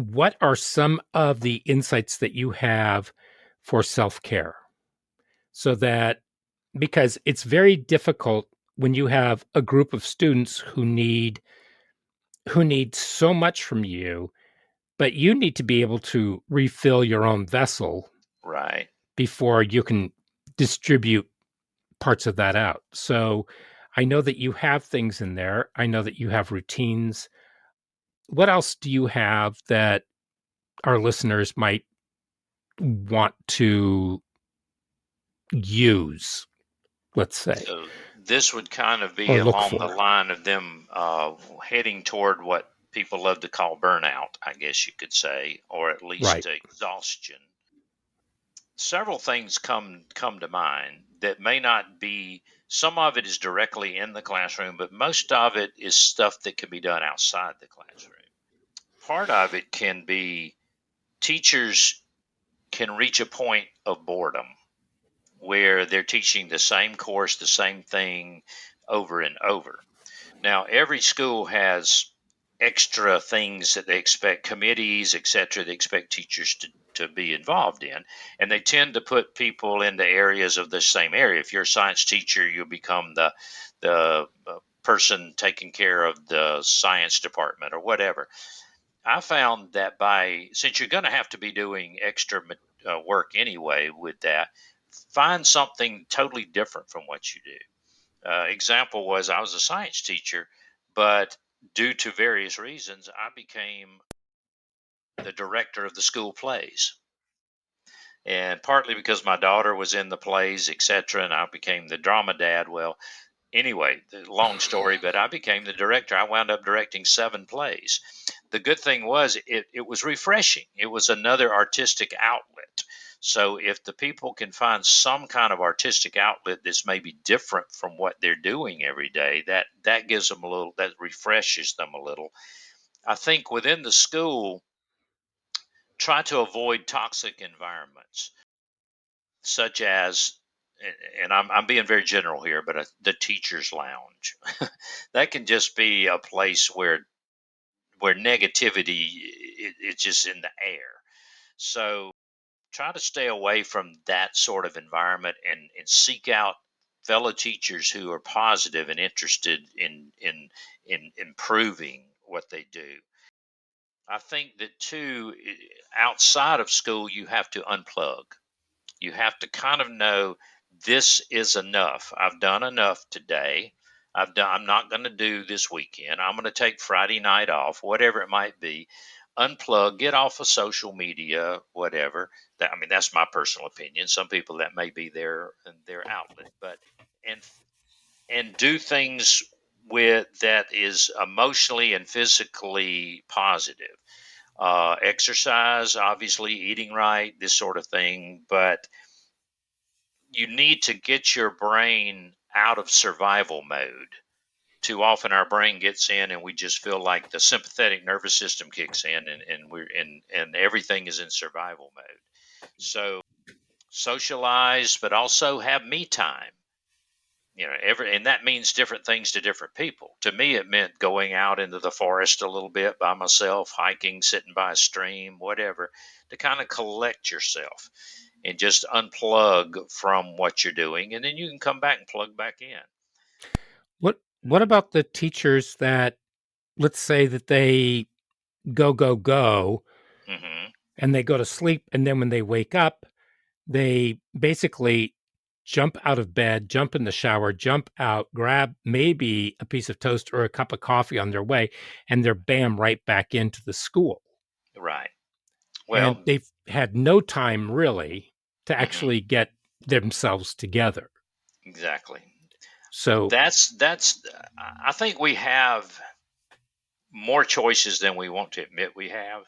what are some of the insights that you have for self-care? So that because it's very difficult when you have a group of students who need so much from you, but you need to be able to refill your own vessel Right. before you can distribute parts of that out. So I know that you have things in there. I know that you have routines. What else do you have that our listeners might want to use, let's say, So this would kind of be or look along the for? line of them heading toward what people love to call burnout, I guess you could say, or at Right. least exhaustion. Several things come to mind that may not be. Some of it is directly in the classroom, but most of it is stuff that can be done outside the classroom. Part of it can be teachers can reach a point of boredom where they're teaching the same course, the same thing over and over. Now, every school has extra things that they expect, committees, etc., they expect teachers to be involved in. And they tend to put people into areas of the same area. If you're a science teacher, you'll become the person taking care of the science department or whatever. I found that since you're going to have to be doing extra work anyway with that, find something totally different from what you do. Example was I was a science teacher, but due to various reasons, I became the director of the school plays. And partly because my daughter was in the plays, etc., and I became the drama dad. Well, anyway, the long story, but I became the director. I wound up directing 7 plays. The good thing was it was refreshing. It was another artistic outlet. So if the people can find some kind of artistic outlet that's maybe different from what they're doing every day, that gives them a little, that refreshes them a little. I think within the school, try to avoid toxic environments such as, and I'm being very general here, but the teacher's lounge. That can just be a place where negativity, it's just in the air. So try to stay away from that sort of environment, and seek out fellow teachers who are positive and interested in improving what they do. I think that too, outside of school, you have to unplug. You have to kind of know this is enough. I've done enough today. I'm not going to do this weekend. I'm going to take Friday night off, whatever it might be. Unplug, get off of social media, whatever. That, I mean, that's my personal opinion. Some people that may be their outlet, but and and do things with that is emotionally and physically positive. Exercise, obviously, eating right, this sort of thing, but you need to get your brain out of survival mode. Too often our brain gets in and we just feel like the sympathetic nervous system kicks in, and everything is in survival mode. So socialize, but also have me time. And that means different things to different people. To me, it meant going out into the forest a little bit by myself, hiking, sitting by a stream, whatever, to kind of collect yourself and just unplug from what you're doing, and then you can come back and plug back in. What about the teachers that, let's say that they go, Hmm. and they go to sleep, and then when they wake up, they basically jump out of bed, jump in the shower, jump out, grab maybe a piece of toast or a cup of coffee on their way, and they're bam right back into the school. Right. And Well, they've had no time really to hmm, actually get themselves together. exactly. So, That's. I think we have more choices than we want to admit we have.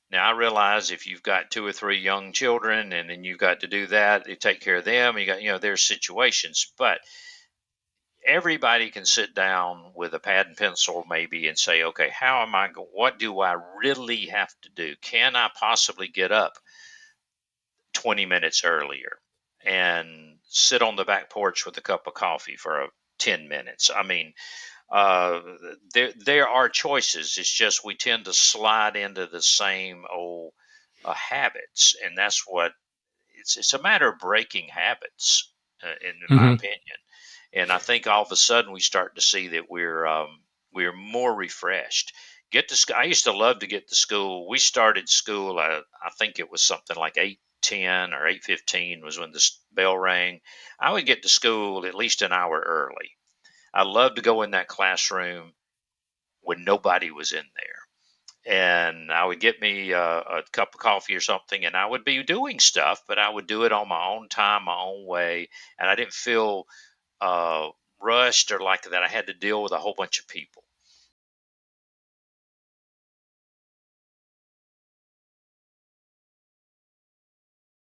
Now I realize if you've got 2 or 3 young children, and then you've got to do that, you take care of them. You got, there's situations, but everybody can sit down with a pad and pencil maybe and say, okay, how am I going? What do I really have to do? Can I possibly get up 20 minutes earlier and sit on the back porch with a cup of coffee for 10 minutes? I mean, uh, there are choices. It's just we tend to slide into the same old habits, and that's what it's a matter of breaking habits, in my Mhm. opinion. And I think all of a sudden we start to see that we're more refreshed. Get to school. I used to love to get to school. We started school. I think it was something like 8:10 or 8:15 was when the bell rang. I would get to school at least an hour early. I loved to go in that classroom when nobody was in there, and I would get me a cup of coffee or something, and I would be doing stuff, but I would do it on my own time, my own way, and I didn't feel uh, rushed or like that I had to deal with a whole bunch of people.